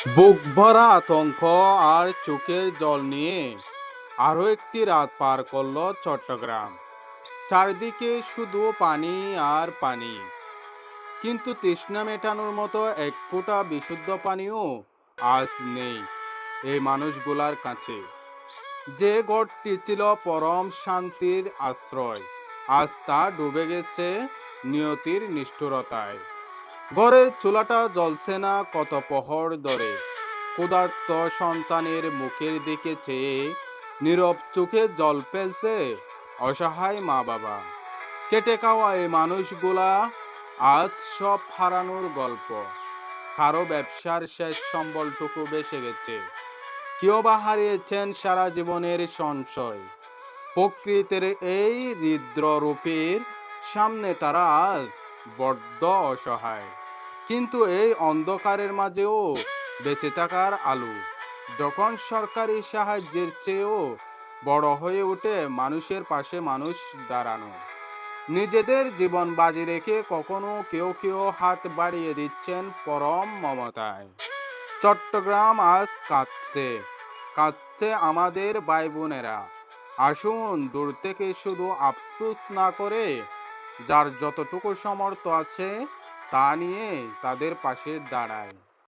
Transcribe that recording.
বুক ভরা আতঙ্ক আর চোখের জল নিয়ে আরো একটি রাত পার করলো চট্টগ্রাম। চারদিকে শুধু পানি আর পানি, কিন্তু তৃষ্ণা মেটানোর মতো এক ফোঁটা বিশুদ্ধ পানিও আজ নেই এই মানুষগুলার কাছে। যে ঘরটি ছিল পরম শান্তির আশ্রয়, আজ তা ডুবে গেছে নিয়তির নিষ্ঠুরতায়। ঘরের চুলাটা জ্বলছে না কত প্রহর ধরে। ক্ষুধার্ত সন্তানের মুখের দিকে চেয়ে নীরব চোখে জল ফেলছে অসহায় মা বাবা। কেটে খাওয়া এই মানুষগুলা আজ সব হারানোর গল্প। কারো ব্যবসার শেষ সম্বলটুকু বেঁচে গেছে, কেউ বা হারিয়েছেন সারা জীবনের সঞ্চয়। প্রকৃতির এই হৃদ্ররূপের সামনে তারা আজ বড্ড অসহায়। কিন্তু এই অন্ধকারের মাঝেও বেঁচে থাকার আলো, যখন সরকারি সাহায্যের চেয়েও বড় হয়ে ওঠে মানুষের পাশে মানুষ দাঁড়ানো। নিজেদের জীবন বাজি রেখে কখনো কেউ কেউ হাত বাড়িয়ে দিচ্ছেন পরম মমতায়। চট্টগ্রাম আজ কাঁদছে, কাঁদছে আমাদের ভাই বোনেরা। আসুন দূর থেকে শুধু আফসোস না করে যার যতটুকু সামর্থ্য আছে তা নিয়ে তাদের পাশে দাঁড়ায়।